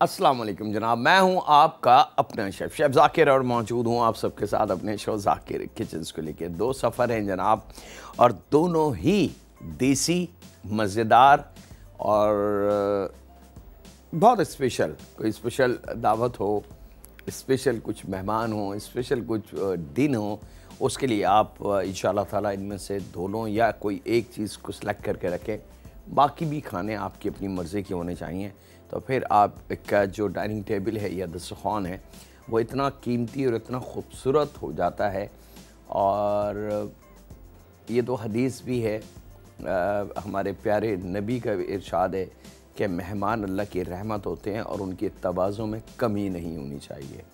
अस्सलाम वालेकुम जनाब, मैं हूं आपका अपना शेफ़ ज़ाकिर और मौजूद हूं आप सबके साथ अपने शो ज़ाकिर किचन्स को लेके। दो सफ़र हैं जनाब और दोनों ही देसी, मज़ेदार और बहुत स्पेशल। कोई स्पेशल दावत हो, स्पेशल कुछ मेहमान हो, स्पेशल कुछ दिन हो, उसके लिए आप इंशाअल्लाह ताला इनमें से दोनों या कोई एक चीज़ को सेलेक्ट करके रखें। बाकी भी खाने आपकी अपनी मर्ज़ी के होने चाहिए। तो फिर आपका जो डाइनिंग टेबल है या दस्तरख़्वान है वो इतना कीमती और इतना ख़ूबसूरत हो जाता है। और ये तो हदीस भी है, हमारे प्यारे नबी का भी इरशाद है कि मेहमान अल्लाह की रहमत होते हैं और उनकी तवाज़ुन में कमी नहीं होनी चाहिए।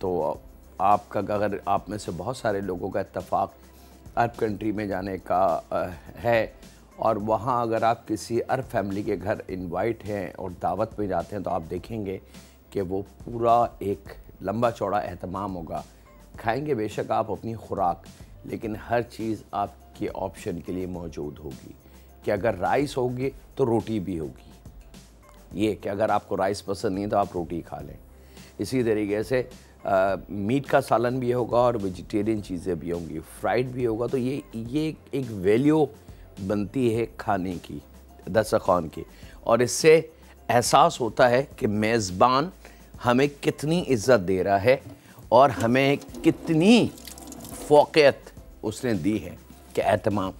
तो आपका अगर आप में से बहुत सारे लोगों का इत्तेफाक अरब कंट्री में जाने का है और वहाँ अगर आप किसी अरब फैमिली के घर इनवाइट हैं और दावत में जाते हैं तो आप देखेंगे कि वो पूरा एक लंबा चौड़ा एहतमाम होगा। खाएंगे बेशक आप अपनी खुराक, लेकिन हर चीज़ आपके ऑप्शन के लिए मौजूद होगी कि अगर राइस होगी तो रोटी भी होगी। ये कि अगर आपको राइस पसंद नहीं तो आप रोटी खा लें। इसी तरीके से मीट का सालन भी होगा और वेजिटेरियन चीज़ें भी होंगी, फ्राइड भी होगा। तो ये एक वैल्यू बनती है खाने की, दस्तरख़्वान की, और इससे एहसास होता है कि मेज़बान हमें कितनी इज़्ज़त दे रहा है और हमें कितनी फ़ौक़ियत उसने दी है कि एहतमाम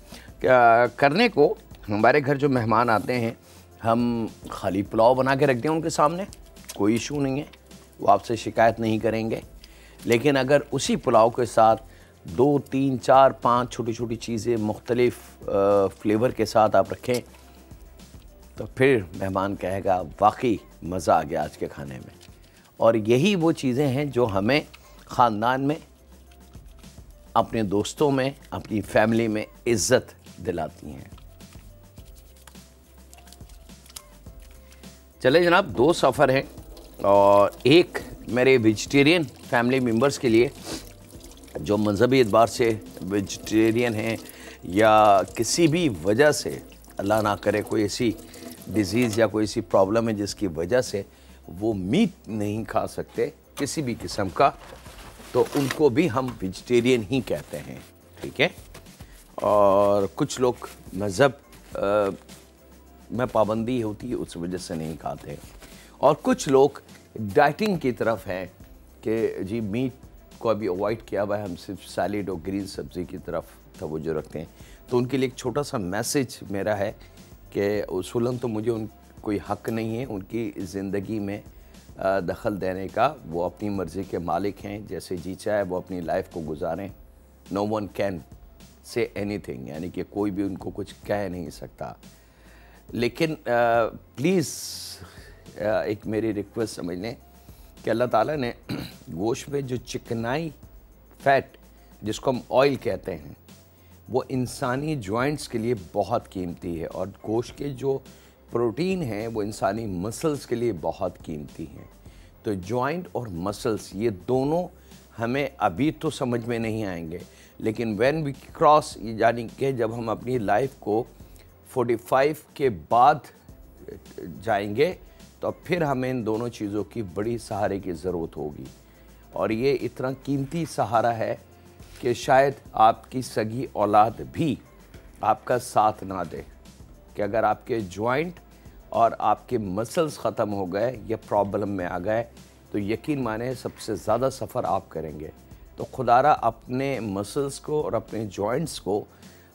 करने को। हमारे घर जो मेहमान आते हैं हम खाली पुलाव बना के रख दें उनके सामने, कोई इशू नहीं है, वो आपसे शिकायत नहीं करेंगे। लेकिन अगर उसी पुलाव के साथ 2, 3, 4, 5 छोटी छोटी चीज़ें मुख्तलिफ़ फ्लेवर के साथ आप रखें तो फिर मेहमान कहेगा वाकई मज़ा आ गया आज के खाने में। और यही वो चीज़ें हैं जो हमें ख़ानदान में, अपने दोस्तों में, अपनी फैमिली में इज़्ज़त दिलाती हैं। चले जनाब, दो सफ़र हैं और एक मेरे वेजिटेरियन फैमिली मेम्बर्स के लिए जो मज़हबी एतबार से वेजिटेरियन हैं या किसी भी वजह से, अल्लाह ना करे कोई ऐसी डिज़ीज़ या कोई ऐसी प्रॉब्लम है जिसकी वजह से वो मीट नहीं खा सकते किसी भी किस्म का, तो उनको भी हम वेजिटेरियन ही कहते हैं, ठीक है। और कुछ लोग मज़हब में पाबंदी होती है उस वजह से नहीं खाते, और कुछ लोग डाइटिंग की तरफ हैं कि जी मीट को अभी अवॉइड किया हुआ है, हम सिर्फ सैलेड और ग्रीन सब्ज़ी की तरफ तवज्जो रखते हैं। तो उनके लिए एक छोटा सा मैसेज मेरा है कि उसूलन तो मुझे कोई हक़ नहीं है उनकी ज़िंदगी में दखल देने का। वो अपनी मर्ज़ी के मालिक हैं, जैसे जी चाहे वो अपनी लाइफ को गुजारें। No one can say anything, यानी कि कोई भी उनको कुछ कह नहीं सकता। लेकिन प्लीज़ एक मेरी रिक्वेस्ट समझ लें कि अल्लाह ताला ने गोश्त में जो चिकनाई फ़ैट जिसको हम ऑयल कहते हैं वो इंसानी जॉइंट्स के लिए बहुत कीमती है, और गोश्त के जो प्रोटीन हैं वो इंसानी मसल्स के लिए बहुत कीमती हैं। तो जॉइंट और मसल्स ये दोनों हमें अभी तो समझ में नहीं आएंगे, लेकिन व्हेन वी क्रॉस, यानी कि जब हम अपनी लाइफ को 45 के बाद जाएंगे तो फिर हमें इन दोनों चीज़ों की बड़ी सहारे की ज़रूरत होगी। और ये इतना कीमती सहारा है कि शायद आपकी सगी औलाद भी आपका साथ ना दे, कि अगर आपके जॉइंट और आपके मसल्स ख़त्म हो गए या प्रॉब्लम में आ गए तो यकीन माने सबसे ज़्यादा सफ़र आप करेंगे। तो खुदारा अपने मसल्स को और अपने जॉइंट्स को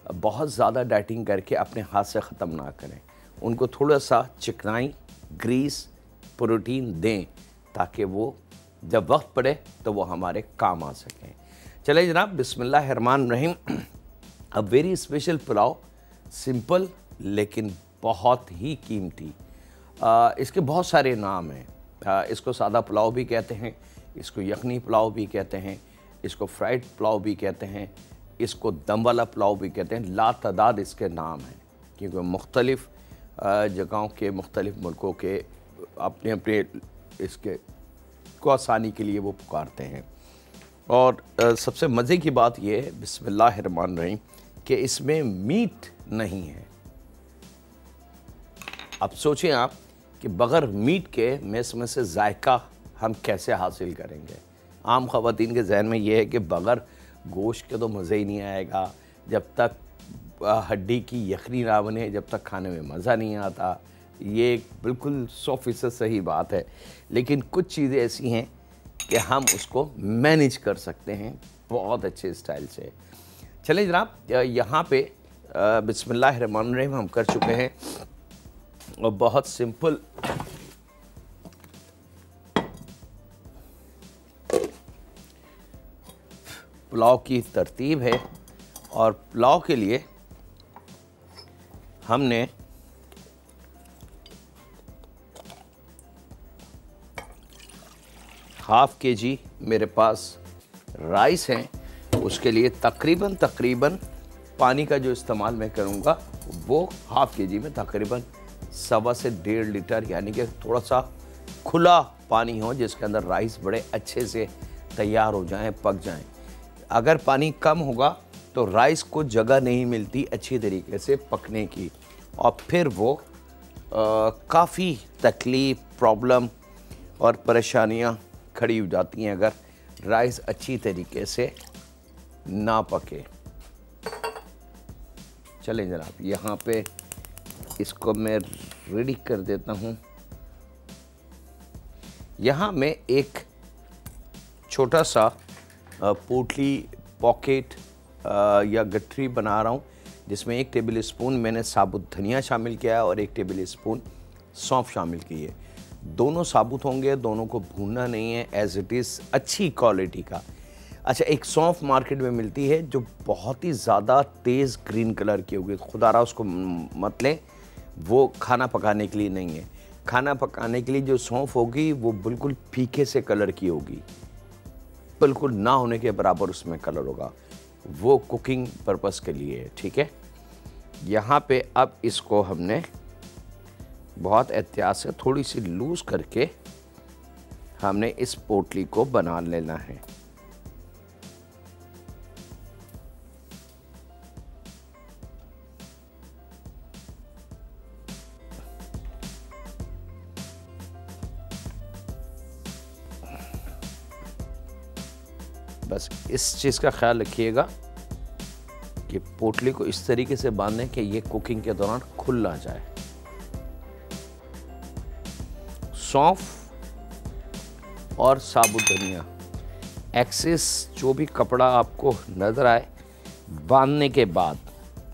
बहुत ज़्यादा डाइटिंग करके अपने हाथ से ख़त्म ना करें, उनको थोड़ा सा चिकनाई, ग्रीस, प्रोटीन दें ताकि वो जब वक्त पड़े तो वो हमारे काम आ सकें। चले जनाब, बिस्मिल्लाहिर्रहमानिर्रहीम। A very special pulao, simple लेकिन बहुत ही कीमती। इसके बहुत सारे नाम हैं। इसको सादा पुलाव भी कहते हैं, इसको यखनी पुलाव भी कहते हैं, इसको फ्राइड पुलाव भी कहते हैं, इसको दम वाला पुलाव भी कहते हैं। लातादाद इसके नाम हैं क्योंकि मुख्तलिफ़ जगहों के, मुख्तलिफ़ मुल्कों के अपने अपने इसके को आसानी के लिए वो पुकारते हैं। और सबसे मज़े की बात यह है बिस्मिल्लाहिर्रहमानिर्रहीम कि इसमें मीट नहीं है। अब सोचें आप कि बग़ैर मीट के मेस में से जायका हम कैसे हासिल करेंगे। आम ख़वातीन के जहन में ये है कि बग़ैर गोश्त के तो मज़े ही नहीं आएगा, जब तक हड्डी की यखनी ना बने जब तक खाने में मज़ा नहीं आता। ये बिल्कुल 100% सही बात है, लेकिन कुछ चीज़ें ऐसी हैं कि हम उसको मैनेज कर सकते हैं बहुत अच्छे स्टाइल से। चलें जनाब, यहाँ पे बिस्मिल्लाहिर्रहमानिर्रहीम हम कर चुके हैं और बहुत सिंपल पुलाव की तरतीब है। और पुलाव के लिए हमने हाफ़ kg मेरे पास राइस हैं, उसके लिए तकरीबन पानी का जो इस्तेमाल मैं करूँगा वो हाफ़ kg में तकरीबन 1.25 से 1.5 लीटर, यानी कि थोड़ा सा खुला पानी हो जिसके अंदर राइस बड़े अच्छे से तैयार हो जाएं, पक जाएं। अगर पानी कम होगा तो राइस को जगह नहीं मिलती अच्छी तरीके से पकने की, और फिर वो काफ़ी तकलीफ़, प्रॉब्लम और परेशानियाँ खड़ी हो जाती हैं अगर राइस अच्छी तरीके से ना पके। चलें जनाब, यहाँ पे इसको मैं रेडी कर देता हूँ। यहाँ मैं एक छोटा सा पोटली पॉकेट या गठरी बना रहा हूँ, जिसमें 1 टेबल स्पून मैंने साबुत धनिया शामिल किया है और 1 टेबल स्पून सौंफ शामिल की है। दोनों साबुत होंगे, दोनों को भूनना नहीं है, एज़ इट इज़ अच्छी क्वालिटी का। अच्छा, एक सौंफ मार्केट में मिलती है जो बहुत ही ज़्यादा तेज़ ग्रीन कलर की होगी, खुदारा उसको मत लें, वो खाना पकाने के लिए नहीं है। खाना पकाने के लिए जो सौंफ होगी वो बिल्कुल फीके से कलर की होगी, बिल्कुल ना होने के बराबर उसमें कलर होगा, वो कुकिंग पर्पस के लिए है। ठीक है, यहाँ पे अब इसको हमने बहुत एहतियात से थोड़ी सी लूज़ करके हमने इस पोटली को बना लेना है। बस इस चीज़ का ख्याल रखिएगा कि पोटली को इस तरीके से बांधें कि ये कुकिंग के दौरान खुल ना जाए। सौंफ और साबुत धनिया, एक्सेस जो भी कपड़ा आपको नज़र आए बांधने के बाद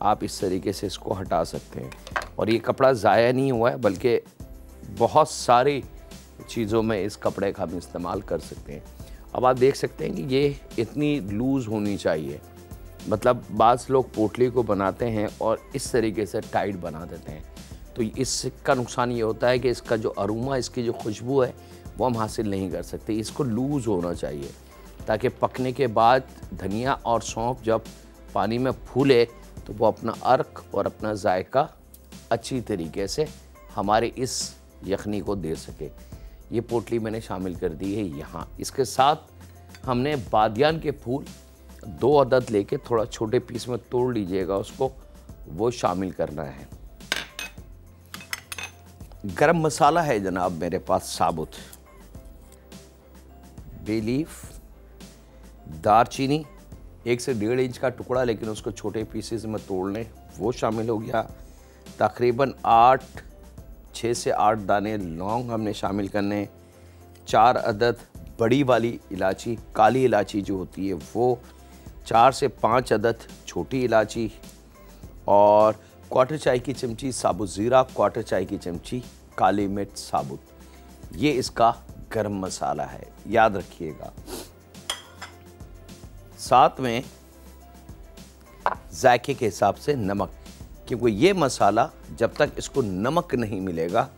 आप इस तरीके से इसको हटा सकते हैं। और ये कपड़ा ज़ाया नहीं हुआ है, बल्कि बहुत सारी चीज़ों में इस कपड़े का हम इस्तेमाल कर सकते हैं। अब आप देख सकते हैं कि ये इतनी लूज़ होनी चाहिए, मतलब बाज़ लोग पोटली को बनाते हैं और इस तरीके से टाइट बना देते हैं, तो इसका नुकसान ये होता है कि इसका जो अरोमा, इसकी जो खुशबू है वो हम हासिल नहीं कर सकते। इसको लूज़ होना चाहिए ताकि पकने के बाद धनिया और सौंफ जब पानी में फूले तो वो अपना अर्क और अपना जायका अच्छी तरीके से हमारे इस यखनी को दे सके। ये पोटली मैंने शामिल कर दी है यहाँ। इसके साथ हमने बादियान के फूल 2 अदद लेके थोड़ा छोटे पीस में तोड़ लीजिएगा उसको, वो शामिल करना है। गरम मसाला है जनाब मेरे पास साबुत, बे लीफ, दारचीनी 1 से 1.5 इंच का टुकड़ा, लेकिन उसको छोटे पीसेस में तोड़ लें, वो शामिल हो गया। तकरीबन 6 से 8 दाने लौंग हमने शामिल करने, 4 अदद बड़ी वाली इलायची, काली इलायची जो होती है वो, 4 से 5 अदद छोटी इलायची, और 1/4 चाय की चमची साबुत ज़ीरा, 1/4 चाय की चमची काली मिर्च साबुत। ये इसका गरम मसाला है, याद रखिएगा। साथ में जायके के हिसाब से नमक, क्योंकि ये मसाला जब तक इसको नमक नहीं मिलेगा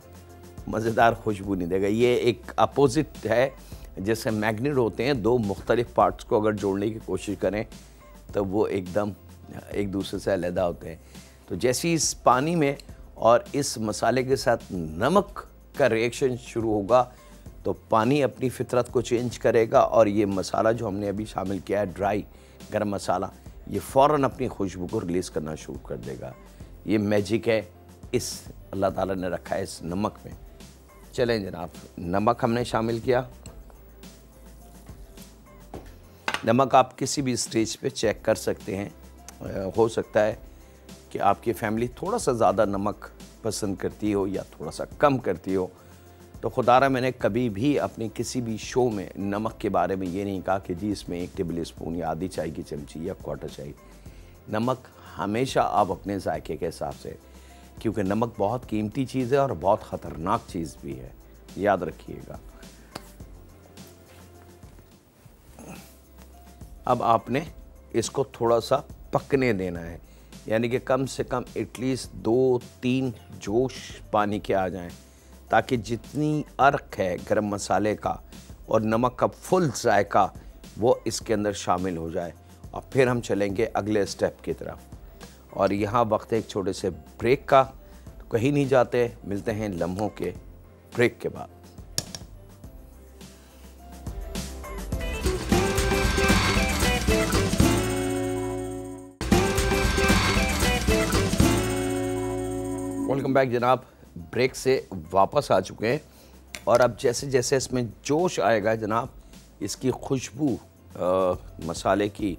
मज़ेदार खुशबू नहीं देगा। ये एक अपोजिट है, जैसे मैग्नेट होते हैं, 2 मुख्तलिफ पार्ट्स को अगर जोड़ने की कोशिश करें तो वो एकदम एक दूसरे से अलग होते हैं। तो जैसे इस पानी में और इस मसाले के साथ नमक का रिएक्शन शुरू होगा तो पानी अपनी फितरत को चेंज करेगा और ये मसाला जो हमने अभी शामिल किया है ड्राई गरम मसाला, ये फ़ौरन अपनी खुशबू को रिलीज़ करना शुरू कर देगा। ये मैजिक है इस अल्लाह ताला ने रखा है इस नमक में। चलें जनाब, नमक हमने शामिल किया। नमक आप किसी भी स्टेज पे चेक कर सकते हैं। हो सकता है कि आपकी फैमिली थोड़ा सा ज़्यादा नमक पसंद करती हो या थोड़ा सा कम करती हो। तो खुदारा मैंने कभी भी अपने किसी भी शो में नमक के बारे में ये नहीं कहा कि जी इसमें 1 टेबल स्पून या आधी चाय की चमची या क्वार्टर चाय। नमक हमेशा आप अपने जायके के हिसाब से, क्योंकि नमक बहुत कीमती चीज़ है और बहुत ख़तरनाक चीज़ भी है, याद रखिएगा। अब आपने इसको थोड़ा सा पकने देना है, यानी कि कम से कम एटलीस्ट 2-3 जोश पानी के आ जाएं, ताकि जितनी अर्क है गरम मसाले का और नमक का फुल जायका वो इसके अंदर शामिल हो जाए। और फिर हम चलेंगे अगले स्टेप की तरफ। और यहाँ वक्त है एक छोटे से ब्रेक का, तो कहीं नहीं जाते, मिलते हैं लम्हों के ब्रेक के बाद। वेलकम बैक जनाब, ब्रेक से वापस आ चुके हैं। और अब जैसे जैसे इसमें जोश आएगा जनाब, इसकी खुशबू मसाले की,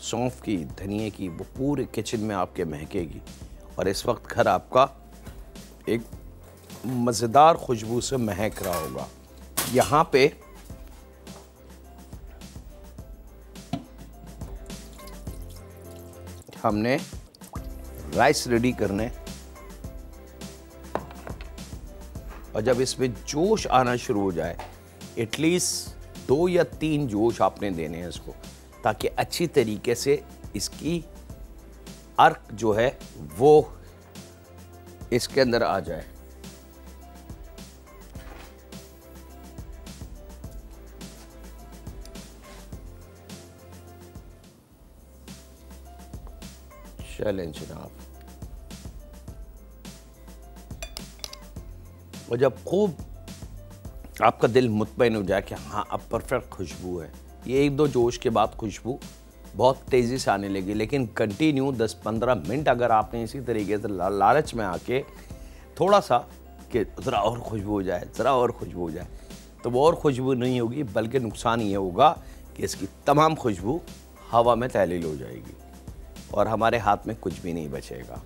सौंफ की, धनिए की, वो पूरे किचन में आपके महकेगी। और इस वक्त घर आपका एक मज़ेदार खुशबू से महक रहा होगा। यहाँ पे हमने राइस रेडी करने, और जब इसमें जोश आना शुरू हो जाए, एटलीस्ट 2 या 3 जोश आपने देने हैं इसको, ताकि अच्छी तरीके से इसकी अर्क जो है वो इसके अंदर आ जाए। चलें जनाब, और जब खूब आपका दिल मुतमईन हो जाए कि हाँ अब परफेक्ट खुशबू है, ये 1-2 जोश के बाद खुशबू बहुत तेज़ी से आने लगी। लेकिन कंटिन्यू 10-15 मिनट अगर आपने इसी तरीके से लालच में आके थोड़ा सा कि ज़रा और खुशबू हो जाए, ज़रा और खुशबू हो जाए, तो वो और खुशबू नहीं होगी, बल्कि नुकसान ये होगा कि इसकी तमाम खुशबू हवा में तहलील हो जाएगी और हमारे हाथ में कुछ भी नहीं बचेगा।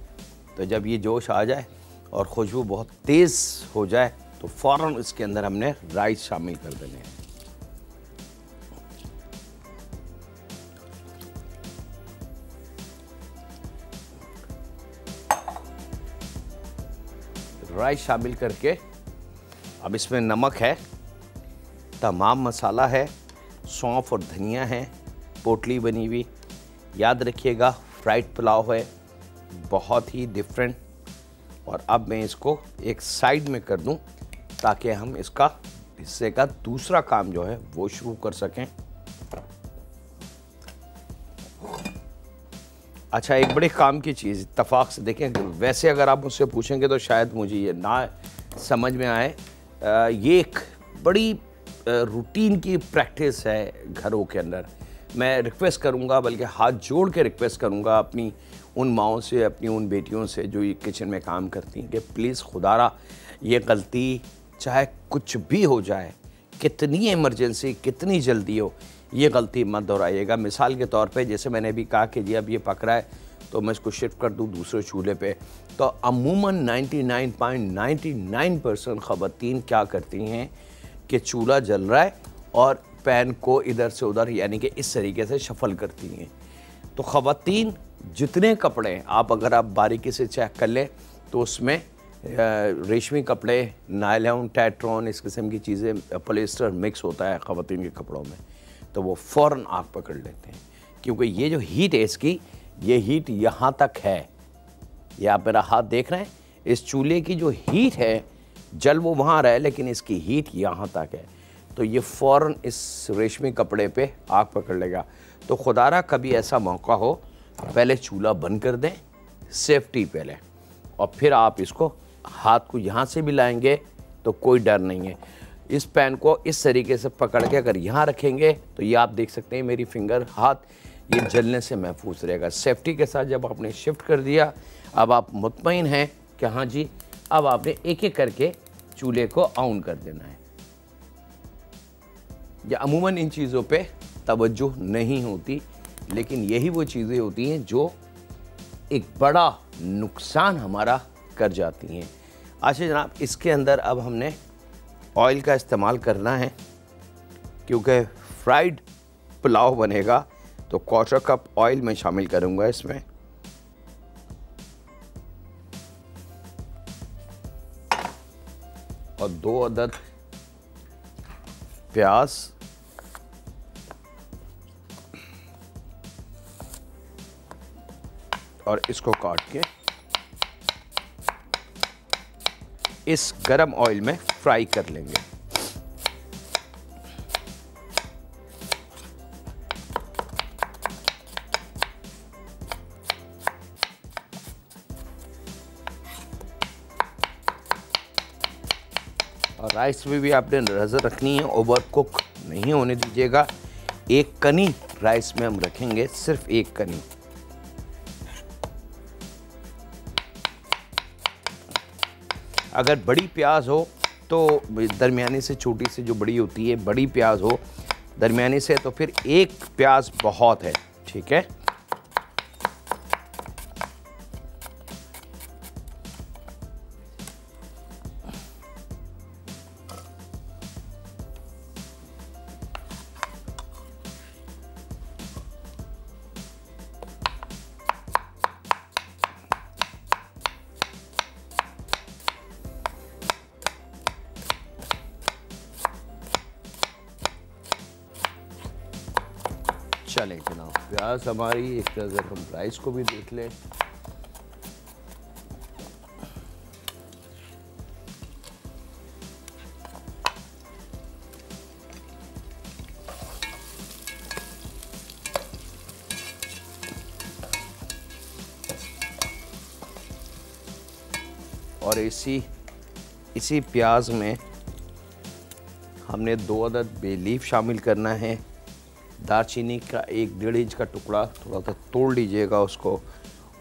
तो जब ये जोश आ जाए और खुशबू बहुत तेज़ हो जाए, तो फ़ौरन इसके अंदर हमने राइस शामिल कर देने हैं। राइस शामिल करके अब इसमें नमक है, तमाम मसाला है, सौंफ और धनिया है, पोटली बनी हुई। याद रखिएगा फ्राइड पुलाव है, बहुत ही डिफरेंट। और अब मैं इसको एक साइड में कर दूं ताकि हम इसका हिस्से का दूसरा काम जो है वो शुरू कर सकें। अच्छा, एक बड़े काम की चीज़ इत्तफाक से देखें, वैसे अगर आप मुझसे पूछेंगे तो शायद मुझे ये ना समझ में आए, ये एक बड़ी रूटीन की प्रैक्टिस है घरों के अंदर। मैं रिक्वेस्ट करूंगा, बल्कि हाथ जोड़ के रिक्वेस्ट करूंगा अपनी उन माओं से, अपनी उन बेटियों से जो ये किचन में काम करती हैं, कि प्लीज़ खुदारा ये गलती चाहे कुछ भी हो जाए, कितनी इमरजेंसी, कितनी जल्दी हो, ये गलती मत दोहराइएगा। मिसाल के तौर पे जैसे मैंने अभी कहा कि जी अब ये पक रहा है तो मैं इसको शिफ्ट कर दूँ दूसरे चूल्हे पे, तो अमूमन 99.99% ख़वातीन क्या करती हैं कि चूल्हा जल रहा है और पैन को इधर से उधर यानी कि इस तरीके से शफल करती हैं। तो ख़वातीन जितने कपड़े आप अगर आप बारीकी से चेक कर लें तो उसमें रेशमी कपड़े, नायलॉन, टेट्रॉन, इस किस्म की चीज़ें, पॉलिएस्टर मिक्स होता है ख़वातीन के कपड़ों में, तो वो फ़ौरन आग पकड़ लेते हैं। क्योंकि ये जो हीट है इसकी, ये हीट यहाँ तक है, ये आप मेरा हाथ देख रहे हैं, इस चूल्हे की जो हीट है, जल वो वहाँ रहा है लेकिन इसकी हीट यहाँ तक है, तो ये फ़ौरन इस रेशमी कपड़े पे आग पकड़ लेगा। तो खुदारा कभी ऐसा मौका हो, पहले चूल्हा बंद कर दें, सेफ्टी पहले, और फिर आप इसको हाथ को यहाँ से भी लाएंगे तो कोई डर नहीं है। इस पैन को इस तरीके से पकड़ के अगर यहाँ रखेंगे तो ये आप देख सकते हैं मेरी फिंगर, हाथ ये जलने से महफूज रहेगा। सेफ्टी के साथ जब आपने शिफ्ट कर दिया, अब आप मुतमईन हैं कि हाँ जी अब आपने एक एक करके चूल्हे को ऑन कर देना है। या अमूमन इन चीज़ों पे तवज्जो नहीं होती, लेकिन यही वो चीज़ें होती हैं जो एक बड़ा नुकसान हमारा कर जाती हैं। अच्छा जनाब, इसके अंदर अब हमने ऑयल का इस्तेमाल करना है, क्योंकि फ्राइड पुलाव बनेगा, तो 1/4 कप ऑयल मैं शामिल करूंगा इसमें। और 2 अदद प्याज, और इसको काट के इस गरम ऑयल में फ्राई कर लेंगे। और राइस में भी आपने नज़र रखनी है, ओवर कुक नहीं होने दीजिएगा। एक कनी राइस में हम रखेंगे, सिर्फ एक कनी। अगर बड़ी प्याज हो तो दरमियानी से छोटी से जो बड़ी होती है, बड़ी प्याज हो दरमियानी से, तो फिर एक प्याज बहुत है, ठीक है। चलें जनाब, प्याज हमारी एक नज़र हम राइस को भी देख लें। और इसी प्याज में हमने 2 अदद बे लीफ शामिल करना है। दालचीनी का 1-1.5 इंच का टुकड़ा थोड़ा सा तोड़ लीजिएगा उसको,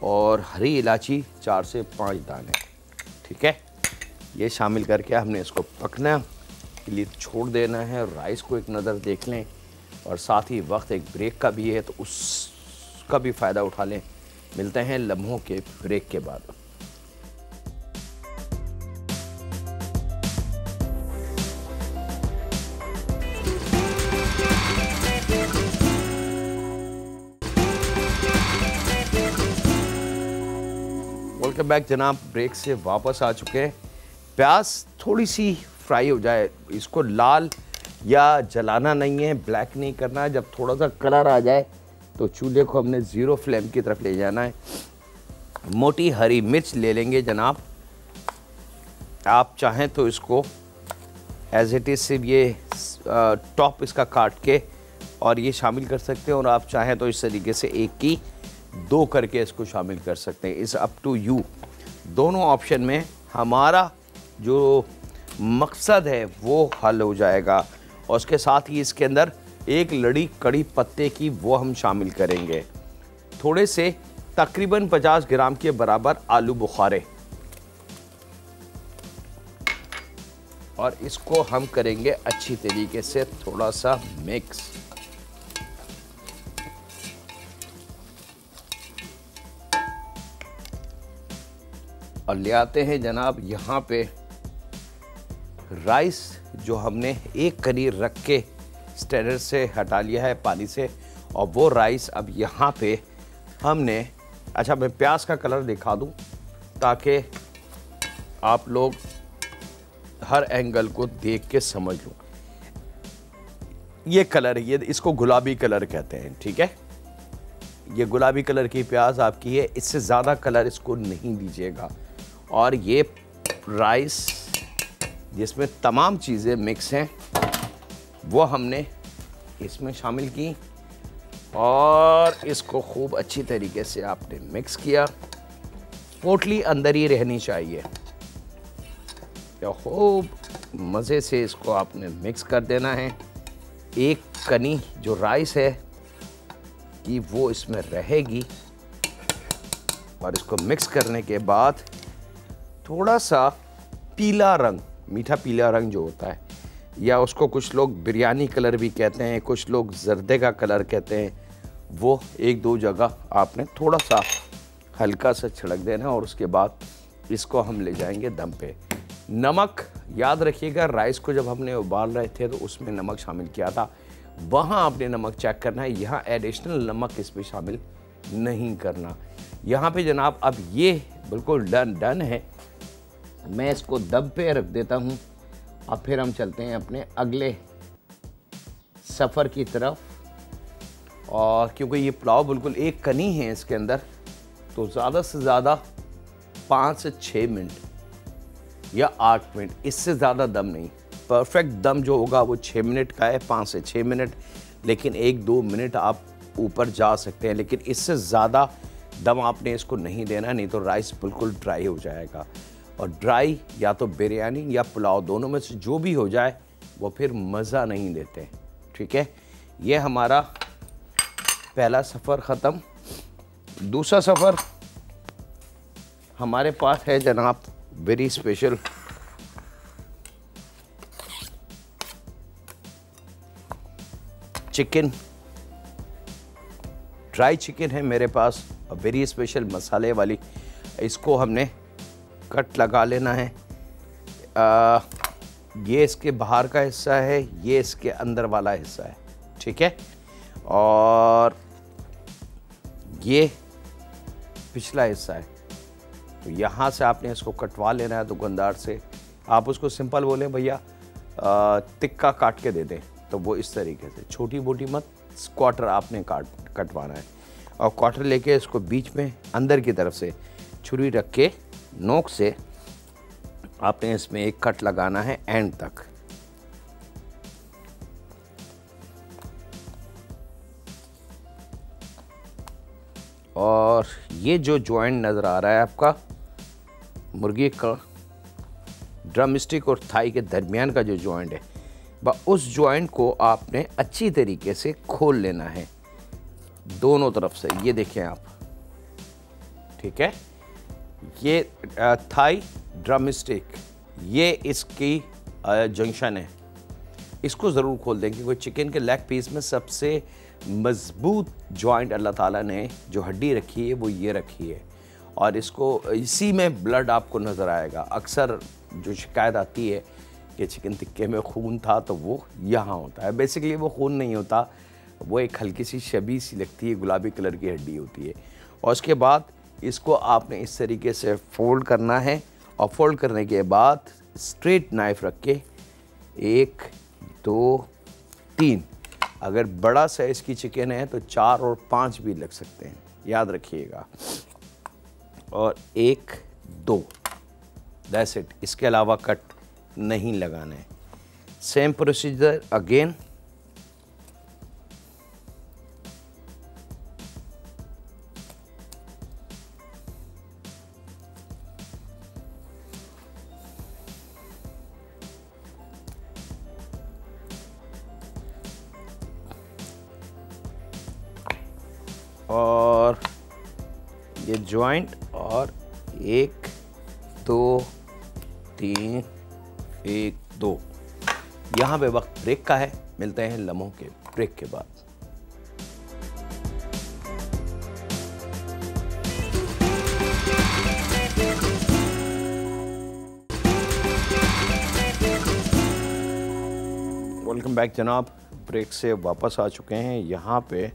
और हरी इलायची 4 से 5 दाने, ठीक है। ये शामिल करके हमने इसको पकना के लिए छोड़ देना है। राइस को एक नज़र देख लें, और साथ ही वक्त एक ब्रेक का भी है, तो उसका भी फ़ायदा उठा लें। मिलते हैं लम्हों के ब्रेक के बाद। वेलकम बैक जनाब, ब्रेक से वापस आ चुके हैं। प्याज थोड़ी सी फ्राई हो जाए, इसको लाल या जलाना नहीं है, ब्लैक नहीं करना है। जब थोड़ा सा कलर आ जाए तो चूल्हे को हमने 0 फ्लेम की तरफ ले जाना है। मोटी हरी मिर्च ले लेंगे जनाब, आप चाहें तो इसको एज इट इज़ से ये टॉप इसका काट के और ये शामिल कर सकते हैं, और आप चाहें तो इस तरीके से 1 की 2 करके इसको शामिल कर सकते हैं। Is up to you. दोनों ऑप्शन में हमारा जो मकसद है वो हल हो जाएगा। और उसके साथ ही इसके अंदर 1 लड़ी कड़ी पत्ते की वो हम शामिल करेंगे। थोड़े से तकरीबन 50 ग्राम के बराबर आलू बुखारे, और इसको हम करेंगे अच्छी तरीके से थोड़ा सा मिक्स। और ले आते हैं जनाब यहाँ पे राइस, जो हमने 1 कनी रख के स्टैंडर से हटा लिया है पानी से, और वो राइस अब यहाँ पे हमने, अच्छा मैं प्याज का कलर दिखा दूँ ताकि आप लोग हर एंगल को देख के समझ लो। ये कलर, ये इसको गुलाबी कलर कहते हैं, ठीक है। ये गुलाबी कलर की प्याज आपकी है, इससे ज़्यादा कलर इसको नहीं दीजिएगा। और ये राइस जिसमें तमाम चीज़ें मिक्स हैं वो हमने इसमें शामिल की, और इसको खूब अच्छी तरीके से आपने मिक्स किया। पोटली अंदर ही रहनी चाहिए, तो खूब मज़े से इसको आपने मिक्स कर देना है। 1 कनी जो राइस है कि वो इसमें रहेगी, और इसको मिक्स करने के बाद थोड़ा सा पीला रंग मीठा पीला रंग जो होता है, या उसको कुछ लोग बिरयानी कलर भी कहते हैं, कुछ लोग जर्दे का कलर कहते हैं, वो एक दो जगह आपने थोड़ा सा हल्का सा छिड़क देना और उसके बाद इसको हम ले जाएंगे दम पे। नमक याद रखिएगा, राइस को जब हमने उबाल रहे थे तो उसमें नमक शामिल किया था, वहाँ आपने नमक चेक करना है, यहाँ एडिशनल नमक इसमें शामिल नहीं करना। यहाँ पे जनाब अब ये बिल्कुल डन है। मैं इसको दम पे रख देता हूँ और फिर हम चलते हैं अपने अगले सफ़र की तरफ। और क्योंकि ये पुलाव बिल्कुल एक कनी है इसके अंदर, तो ज़्यादा से ज़्यादा 5 से 6 मिनट या 8 मिनट, इससे ज़्यादा दम नहीं। परफेक्ट दम जो होगा वो 6 मिनट का है, 5 से 6 मिनट, लेकिन 1-2 मिनट आप ऊपर जा सकते हैं, लेकिन इससे ज़्यादा दम आपने इसको नहीं देना, नहीं तो राइस बिल्कुल ड्राई हो जाएगा। और ड्राई या तो बिरयानी या पुलाव, दोनों में से जो भी हो जाए वो फिर मज़ा नहीं देते। ठीक है, ये हमारा पहला सफ़र ख़त्म। दूसरा सफ़र हमारे पास है जनाब very special, chicken, dry chicken है मेरे पास, वेरी स्पेशल मसाले वाली। इसको हमने कट लगा लेना है। ये इसके बाहर का हिस्सा है, ये इसके अंदर वाला हिस्सा है। ठीक है, और ये पिछला हिस्सा है, तो यहाँ से आपने इसको कटवा लेना है दुकानदार से। आप उसको सिंपल बोलें भैया तिक्का काट के दे दें, तो वो इस तरीके से छोटी मोटी मत, क्वार्टर आपने कटवाना है। और क्वार्टर लेके इसको बीच में अंदर की तरफ से छुरी रख के नोक से आपने इसमें एक कट लगाना है एंड तक। और ये जो जॉइंट नज़र आ रहा है आपका मुर्गी का ड्रम स्टिक और थाई के दरमियान का जो जॉइंट है, उस जॉइंट को आपने अच्छी तरीके से खोल लेना है दोनों तरफ से। ये देखें आप, ठीक है, ये थाई ड्रम स्टिक, ये इसकी जंक्शन है, इसको ज़रूर खोल दें, क्योंकि चिकन के लेग पीस में सबसे मज़बूत जॉइंट अल्लाह ताला ने जो हड्डी रखी है वो ये रखी है, और इसको इसी में ब्लड आपको नज़र आएगा। अक्सर जो शिकायत आती है कि चिकन टिक्के में खून था, तो वो यहाँ होता है। बेसिकली वो खून नहीं होता, वो एक हल्की सी शबी सी लगती है, गुलाबी कलर की हड्डी होती है। और उसके बाद इसको आपने इस तरीके से फोल्ड करना है, और फोल्ड करने के बाद स्ट्रेट नाइफ रख के 1 2 3, अगर बड़ा साइज़ की चिकन है तो 4 और 5 भी लग सकते हैं, याद रखिएगा। और 1 2, दैट्स इट, इसके अलावा कट नहीं लगाना है। Same procedure again. और ये जॉइंट, और 1 2 3 1 2। यहाँ पे वक्त ब्रेक का है, मिलते हैं लम्हों के ब्रेक के बाद। वेलकम बैक जनाब, ब्रेक से वापस आ चुके हैं। यहाँ पे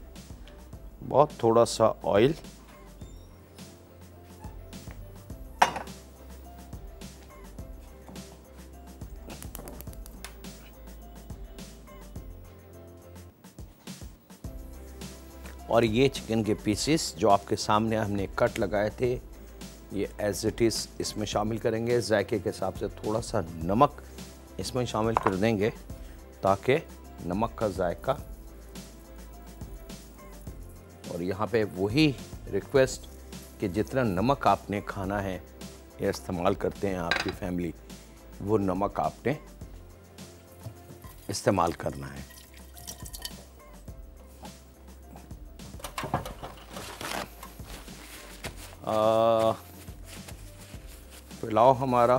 बहुत थोड़ा सा ऑयल, और ये चिकन के पीसेस जो आपके सामने हमने कट लगाए थे, ये एज इट इज़ इसमें शामिल करेंगे। जायके के हिसाब से थोड़ा सा नमक इसमें शामिल कर देंगे, ताकि नमक का जायका, और यहाँ पे वही रिक्वेस्ट कि जितना नमक आपने खाना है या इस्तेमाल करते हैं आपकी फैमिली, वो नमक आपने इस्तेमाल करना है। पुलाव हमारा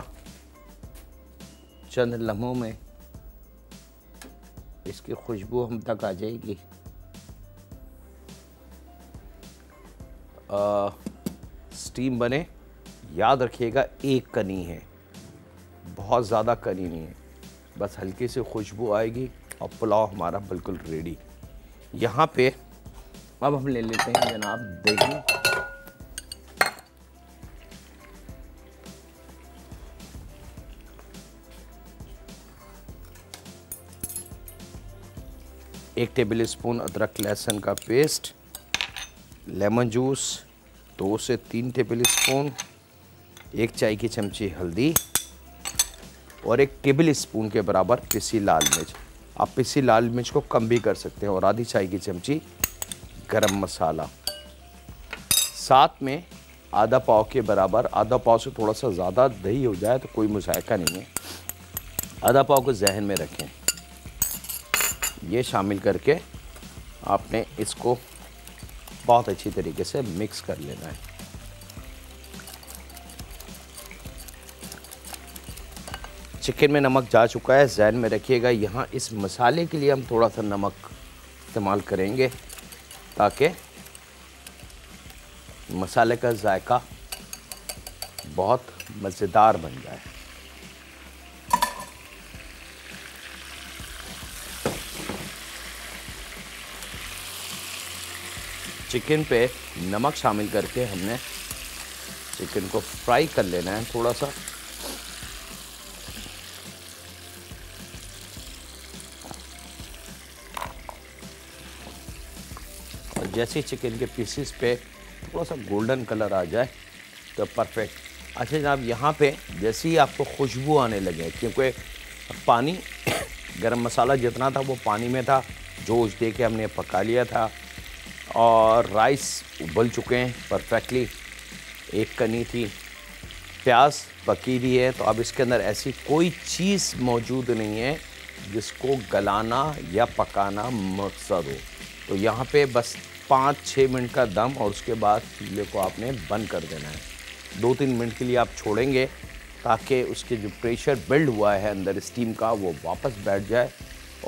चंद लम्हों में इसकी खुशबू हम तक आ जाएगी। स्टीम बने, याद रखिएगा एक कनी है, बहुत ज़्यादा कनी नहीं है, बस हल्की सी खुशबू आएगी और पुलाव हमारा बिल्कुल रेडी। यहाँ पे अब हम ले लेते हैं जनाब दही। एक टेबल स्पून अदरक लहसुन का पेस्ट, लेमन जूस 2 से 3 टेबल स्पून, 1 चाय की चमची हल्दी और 1 टेबल स्पून के बराबर पिसी लाल मिर्च। आप पिसी लाल मिर्च को कम भी कर सकते हैं, और आधी चाय की चमची गरम मसाला। साथ में आधा पाव के बराबर, आधा पाव से थोड़ा सा ज़्यादा दही हो जाए तो कोई मुज़ायका नहीं है, आधा पाव को जहन में रखें। ये शामिल करके आपने इसको बहुत अच्छी तरीके से मिक्स कर लेना है। चिकन में नमक जा चुका है, ज़हन में रखिएगा। यहाँ इस मसाले के लिए हम थोड़ा सा नमक इस्तेमाल करेंगे ताकि मसाले का जायका बहुत मज़ेदार बन जाए। चिकन पे नमक शामिल करके हमने चिकन को फ्राई कर लेना है थोड़ा सा। और जैसे चिकन के पीसेस पे थोड़ा सा गोल्डन कलर आ जाए तो परफेक्ट। अच्छा जनाब, यहाँ पे जैसे ही आपको खुशबू आने लगे, क्योंकि पानी गरम मसाला जितना था वो पानी में था, जोश दे के हमने पका लिया था, और राइस उबल चुके हैं परफेक्टली, एक कनी थी, प्याज पकी भी है। तो अब इसके अंदर ऐसी कोई चीज़ मौजूद नहीं है जिसको गलाना या पकाना मकसद हो। तो यहाँ पे बस 5-6 मिनट का दम, और उसके बाद चूल्हे को आपने बंद कर देना है। 2-3 मिनट के लिए आप छोड़ेंगे ताकि उसके जो प्रेशर बिल्ड हुआ है अंदर स्टीम का वो वापस बैठ जाए,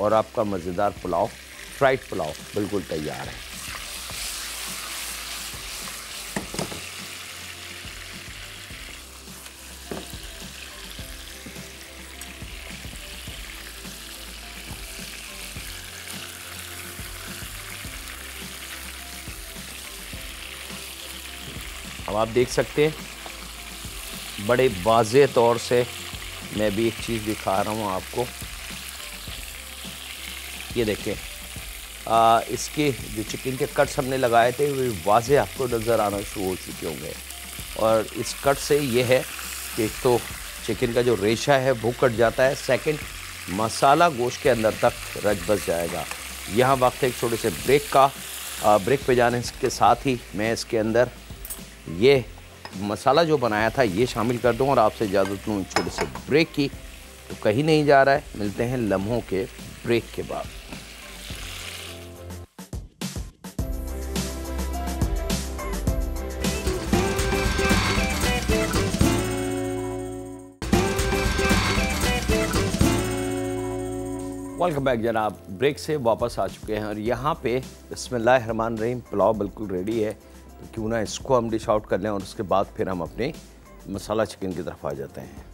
और आपका मज़ेदार पुलाव, फ्राइड पुलाव बिल्कुल तैयार है। अब आप देख सकते हैं बड़े वाज़े तौर से, मैं भी एक चीज़ दिखा रहा हूँ आपको। ये देखें, इसके जो चिकन के कट्स हमने लगाए थे वो वाज़े आपको नज़र आना शुरू हो चुके होंगे। और इस कट से ये है कि एक तो चिकन का जो रेशा है वो कट जाता है, सेकंड मसाला गोश्त के अंदर तक रच बस जाएगा। यहाँ वक्त है एक छोटे से ब्रेक का। ब्रेक पे जाने के साथ ही मैं इसके अंदर ये मसाला जो बनाया था ये शामिल कर दूँ और आपसे इजाज़त लूँ छोटे से ब्रेक की। तो कहीं नहीं जा रहा है, मिलते हैं लम्हों के ब्रेक के बाद। वेलकम बैक जनाब, ब्रेक से वापस आ चुके हैं और यहाँ पे बिस्मिल्लाहिर्रहमानिर्रहीम पुलाव बिल्कुल रेडी है। तो क्यों ना इसको हम डिश आउट कर लें और उसके बाद फिर हम अपने मसाला चिकन की तरफ आ जाते हैं।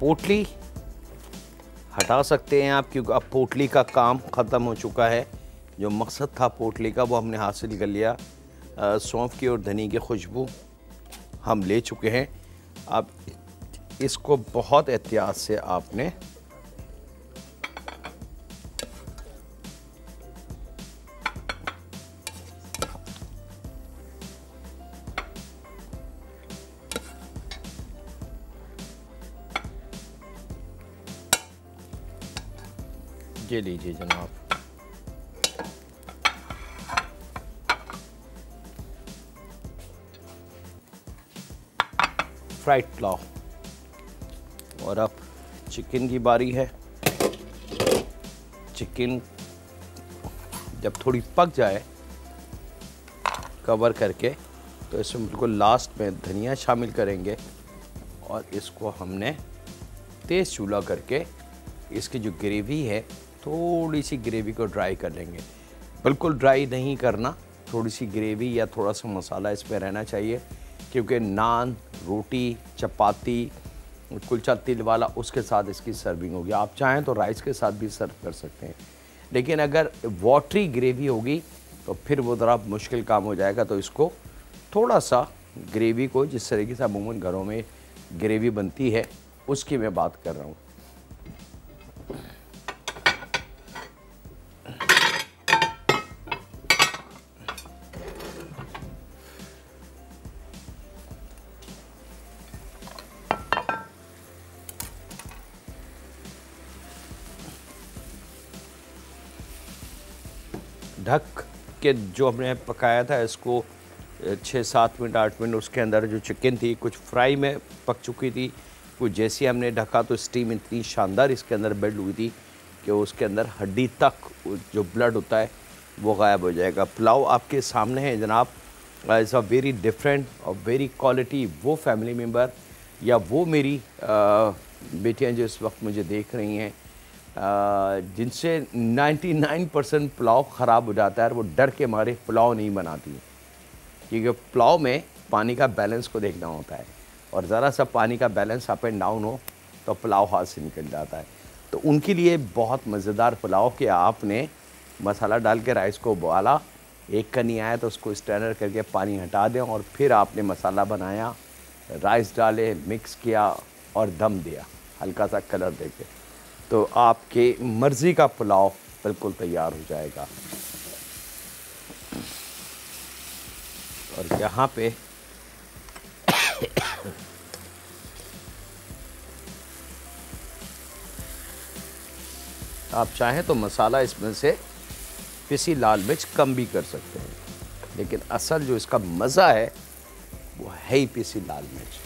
पोटली हटा सकते हैं आप, क्योंकि अब पोटली का काम ख़त्म हो चुका है। जो मकसद था पोटली का वो हमने हासिल कर लिया। सौंफ की और धनी की खुशबू हम ले चुके हैं। अब इसको बहुत एहतियात से आपने ये लीजिए जनाब। फ्राइड पुलाव। और अब चिकन की बारी है। चिकन जब थोड़ी पक जाए कवर करके, तो इसमें बिल्कुल लास्ट में धनिया शामिल करेंगे और इसको हमने तेज़ चूल्हा करके इसकी जो ग्रेवी है थोड़ी सी ग्रेवी को ड्राई कर लेंगे। बिल्कुल ड्राई नहीं करना, थोड़ी सी ग्रेवी या थोड़ा सा मसाला इसमें रहना चाहिए, क्योंकि नान, रोटी, चपाती, कुलचा तिल वाला उसके साथ इसकी सर्विंग होगी। आप चाहें तो राइस के साथ भी सर्व कर सकते हैं, लेकिन अगर वाटरी ग्रेवी होगी तो फिर वो ज़रा मुश्किल काम हो जाएगा। तो इसको थोड़ा सा ग्रेवी को, जिस तरीके से अमूमन घरों में ग्रेवी बनती है उसकी मैं बात कर रहा हूँ। ढक के जो हमने पकाया था इसको 6-7 मिनट 8 मिनट, उसके अंदर जो चिकन थी कुछ फ्राई में पक चुकी थी, कुछ जैसे हमने ढका तो स्टीम इतनी शानदार इसके अंदर बिल्ड हुई थी कि उसके अंदर हड्डी तक जो ब्लड होता है वो गायब हो जाएगा। पुलाव आपके सामने है जनाब। इज़ अ वेरी डिफरेंट और वेरी क्वालिटी। वो फैमिली मेम्बर या वो मेरी बेटियाँ जो इस वक्त मुझे देख रही हैं, जिनसे 99% पुलाव ख़राब हो जाता है और वो डर के मारे पुलाव नहीं बनाती, क्योंकि पुलाव में पानी का बैलेंस को देखना होता है और ज़रा सा पानी का बैलेंस अप एंड डाउन हो तो पुलाव हाथ से निकल जाता है। तो उनके लिए बहुत मज़ेदार पुलाव कि आपने मसाला डाल के राइस को उबाला, एक का नहीं आया तो उसको स्ट्रेनर करके पानी हटा दें और फिर आपने मसाला बनाया, राइस डाले, मिक्स किया और दम दिया हल्का सा कलर देके, तो आपके मर्ज़ी का पुलाव बिल्कुल तैयार हो जाएगा। और यहाँ पे आप चाहें तो मसाला इसमें से पिसी लाल मिर्च कम भी कर सकते हैं, लेकिन असल जो इसका मज़ा है वो है ही पिसी लाल मिर्च।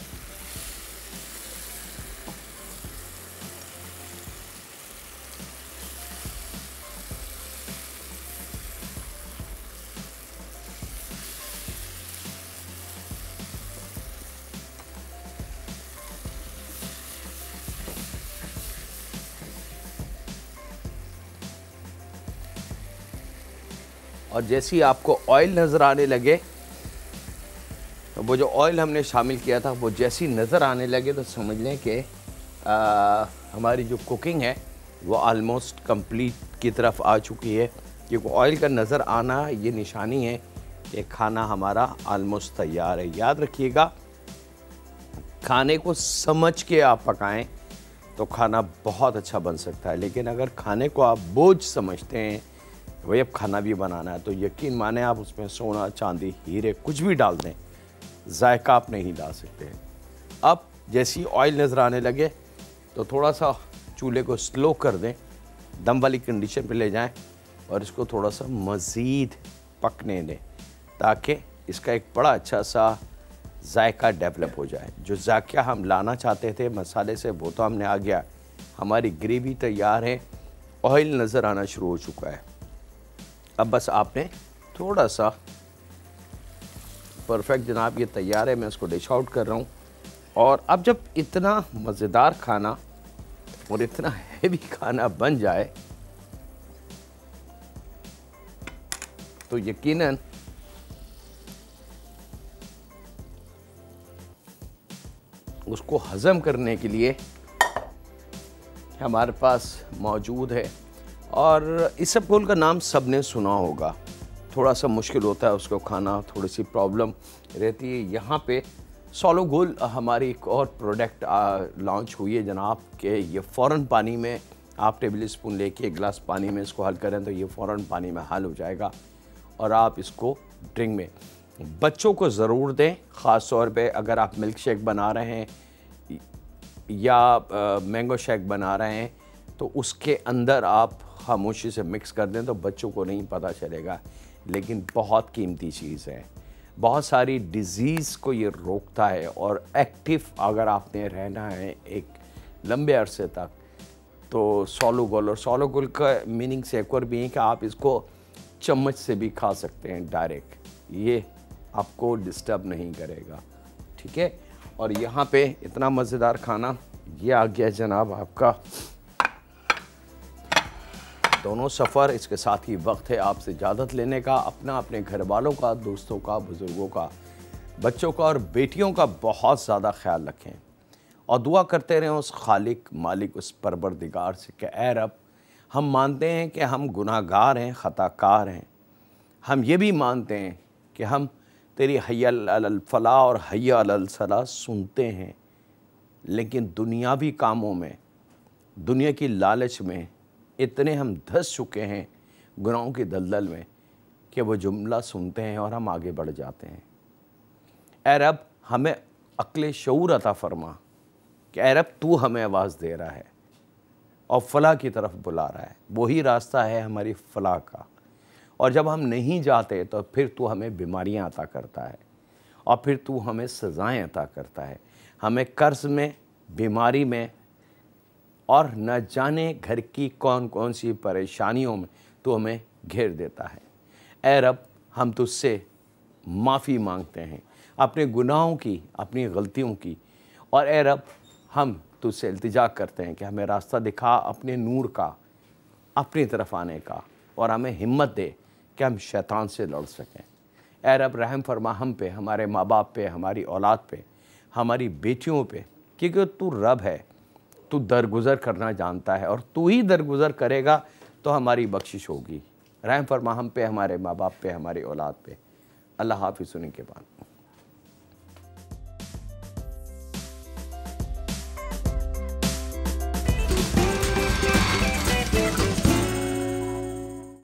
और जैसे ही आपको ऑयल नज़र आने लगे, तो वो जो ऑयल हमने शामिल किया था वो जैसी नज़र आने लगे तो समझ लें कि हमारी जो कुकिंग है वो आलमोस्ट कंप्लीट की तरफ आ चुकी है। क्योंकि ऑयल का नज़र आना ये निशानी है कि खाना हमारा आलमोस्ट तैयार है। याद रखिएगा, खाने को समझ के आप पकाएं तो खाना बहुत अच्छा बन सकता है, लेकिन अगर खाने को आप बोझ समझते हैं, वही अब खाना भी बनाना है, तो यकीन माने आप उसमें सोना, चांदी, हीरे कुछ भी डाल दें, जायका आप नहीं ला सकते। अब जैसी ऑयल नज़र आने लगे तो थोड़ा सा चूल्हे को स्लो कर दें, दम वाली कंडीशन पे ले जाएं और इसको थोड़ा सा मज़ीद पकने दें, ताकि इसका एक बड़ा अच्छा सा जायका डेवलप हो जाए। जो जायका हम लाना चाहते थे मसाले से वो तो हमने आ गया, हमारी ग्रेवी तैयार है, ऑयल नज़र आना शुरू हो चुका है। अब बस आपने थोड़ा सा, परफेक्ट जनाब ये तैयार है, मैं इसको डिश आउट कर रहा हूँ। और अब जब इतना मज़ेदार खाना और इतना हैवी खाना बन जाए तो यकीनन उसको हज़म करने के लिए हमारे पास मौजूद है। और इसबगोल का नाम सब ने सुना होगा, थोड़ा सा मुश्किल होता है उसको खाना, थोड़ी सी प्रॉब्लम रहती है। यहाँ पे सोलोगोल हमारी एक और प्रोडक्ट लॉन्च हुई है जनाब, के ये फ़ौरन पानी में आप टेबल स्पून लेके एक गिलास पानी में इसको हल करें तो ये फ़ौरन पानी में हल हो जाएगा और आप इसको ड्रिंक में बच्चों को ज़रूर दें। ख़ास तौर पे अगर आप मिल्क शेक बना रहे हैं या मैंगो शेक बना रहे हैं तो उसके अंदर आप खामोशी से मिक्स कर दें तो बच्चों को नहीं पता चलेगा, लेकिन बहुत कीमती चीज़ है। बहुत सारी डिज़ीज़ को ये रोकता है और एक्टिव अगर आपने रहना है एक लंबे अरसे तक तो सॉलो गुल, और सॉलो गुल का मीनिंग से एक और भी है कि आप इसको चम्मच से भी खा सकते हैं डायरेक्ट, ये आपको डिस्टर्ब नहीं करेगा, ठीक है। और यहाँ पे इतना मज़ेदार खाना ये आ गया जनाब आपका दोनों सफ़र। इसके साथ ही वक्त है आपसे इजाज़त लेने का। अपना, अपने घर वालों का, दोस्तों का, बुज़ुर्गों का, बच्चों का और बेटियों का बहुत ज़्यादा ख्याल रखें और दुआ करते रहें उस खालिक मालिक उस परवरदिगार से कि ऐ रब, हम मानते हैं कि हम गुनाहगार हैं, ख़ताकार हैं। हम ये भी मानते हैं कि हम तेरी हय्या अलल फलाह और हय्या अलल सलाह सुनते हैं, लेकिन दुनियावी कामों में, दुनिया की लालच में इतने हम धंस चुके हैं गुनाहों की दलदल में कि वो जुमला सुनते हैं और हम आगे बढ़ जाते हैं। ऐ रब, हमें अक्ल शऊर अता फरमा कि ऐ रब, तू हमें आवाज़ दे रहा है और फलाह की तरफ बुला रहा है, वही रास्ता है हमारी फलाह का। और जब हम नहीं जाते तो फिर तू हमें बीमारियां अता करता है और फिर तू हमें सज़ाएं अता करता है, हमें कर्ज़ में, बीमारी में और न जाने घर की कौन कौन सी परेशानियों में तू हमें घेर देता है। ऐ रब, हम तुझसे माफ़ी मांगते हैं अपने गुनाहों की, अपनी गलतियों की, और ऐ रब, हम तुझसे इल्तिजा करते हैं कि हमें रास्ता दिखा अपने नूर का, अपनी तरफ आने का, और हमें हिम्मत दे कि हम शैतान से लड़ सकें। ऐ रब, रहम फरमा हम पे, हमारे माँ बाप पे, हमारी औलाद पे, हमारी बेटियों पे, क्योंकि तू रब है, तू दरगुज़र करना जानता है और तू ही दरगुज़र करेगा तो हमारी बख्शिश होगी। रहम फरमा हम पे, हमारे माँ बाप पे, हमारी औलाद पे। अल्लाह हाफ़िज़। सुनने के बाद